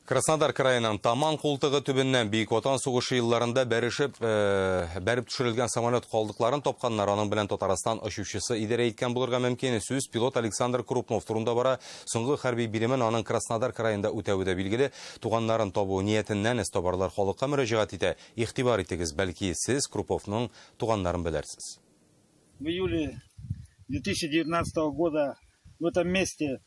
Краснодар крайынан Таман қолтығы түбіннен Бейік Отан соғышы йылларында бәріп түшірілген самолет қалдықларын топқанлар аның білен Татарстан ұшушысы идере еткен бұлырға мәмкені сөз пилот Александр Крупнов турында бара соңғы харби биремен аның Краснодар крайында үтәуді білгілі туғанларын табу ниетіннен esтобарлар халыққа мүрәжағат ете, ихтибар етегіз, бәлки сіз Круповның туғанларын білерсіз. В июле 2019 года в этом месте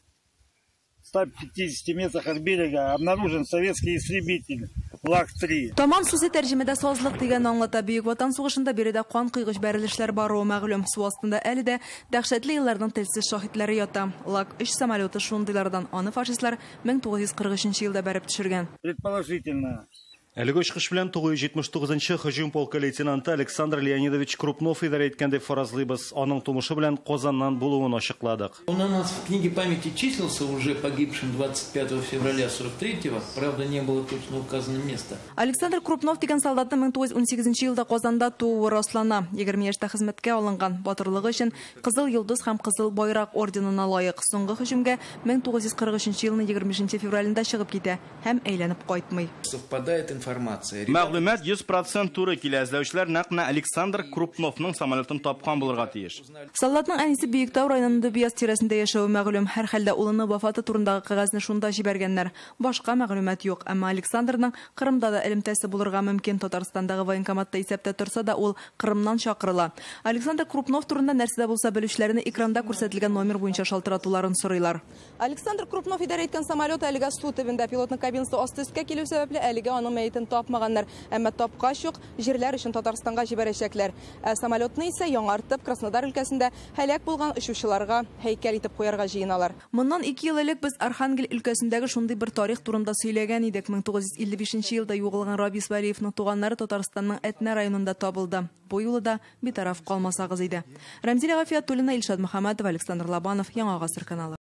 в 150 метрах от берега обнаружен советский истребитель ЛАГ-3. Таман сүзе тәржемеде сазлық деген аңлата Бейік Ватан сугышында береде қан кыйгыч бәрелешләр баруы мәгълүм. Су астында әле дә дәһшәтле елларның телсез шаһитләре ята. ЛАГ-3 самолеты шундыйлардан аны фашистлар 1943 елда бәреп төшергән. Предположительно, Әлгі ұшқыш білен 979-шы хыжым полкы лейтенанты Александр Леонидович Крупнов идар еткенде фаразлыбыз. Оның тумышы білен Қозаннан болуын ашықладық. Он у нас в книге памяти числился уже погибшим 25 февраля 43-го. Правда, не было точно указано место. Александр Крупнов деген солдатны 1918 елда Қозанда тууы раслана. 20 яшьтә хезмәткә алынган. Батырлыгы өчен Кызыл Йолдыз һәм Кызыл Байрак орденына лайык. Соңгы һөҗүмгә 1943 елның 25 февралендә чыгып китә һәм әйләнеп кайтмый. Совпадает информация. Мәгълүмат 100% туры килә. Эзләүчеләр нәкъ Александр Крупновның самолетын тапкан булырга тиеш. Солдатның әнисе Биектау районында Бияз тирәсендә яшәү мәгълүм. Һәр хәлдә улының вафаты турындагы кагазны шунда җибәргәннәр. Башка мәгълүмат юк, әмма Александрның Кырымда да элемтәсе булырга мөмкин. Татарстандагы военкоматта исәптә торса да ул Кырымнан чакырыла. Александр Крупнов турында нәрсәдә булса белүчләрне экранда күрсәтелгән номер буенча шалтыратуларын сорыйлар. Александр Крупнов идарә иткән самолет әлегә су төбендә, пилотның кабинасы асты өскә килү сәбәпле әлегә аның мәетен тапмаганнар. Әмма тапкач юк, җирләр өчен Татарстанга җибәрәчәкләр. Самолетны исә яңартып Краснодар өлкәсендә һәлак булган очучыларга һәйкәл итеп куярга җыеналар. Моннан 2 ел элек без Архангель өлкәсендәге шундый бер тарих турында сөйләгән идек. 1955 елда югылган Рабис Вәлиевның туганнары Татарстанның Әтнә районында табылды. Бу юлы да битараф калмасагыз иде. Рамзилә Гафиятуллина, Илшат Мөхәммәтов, Александр Лобанов, Яңа Гасыр каналы.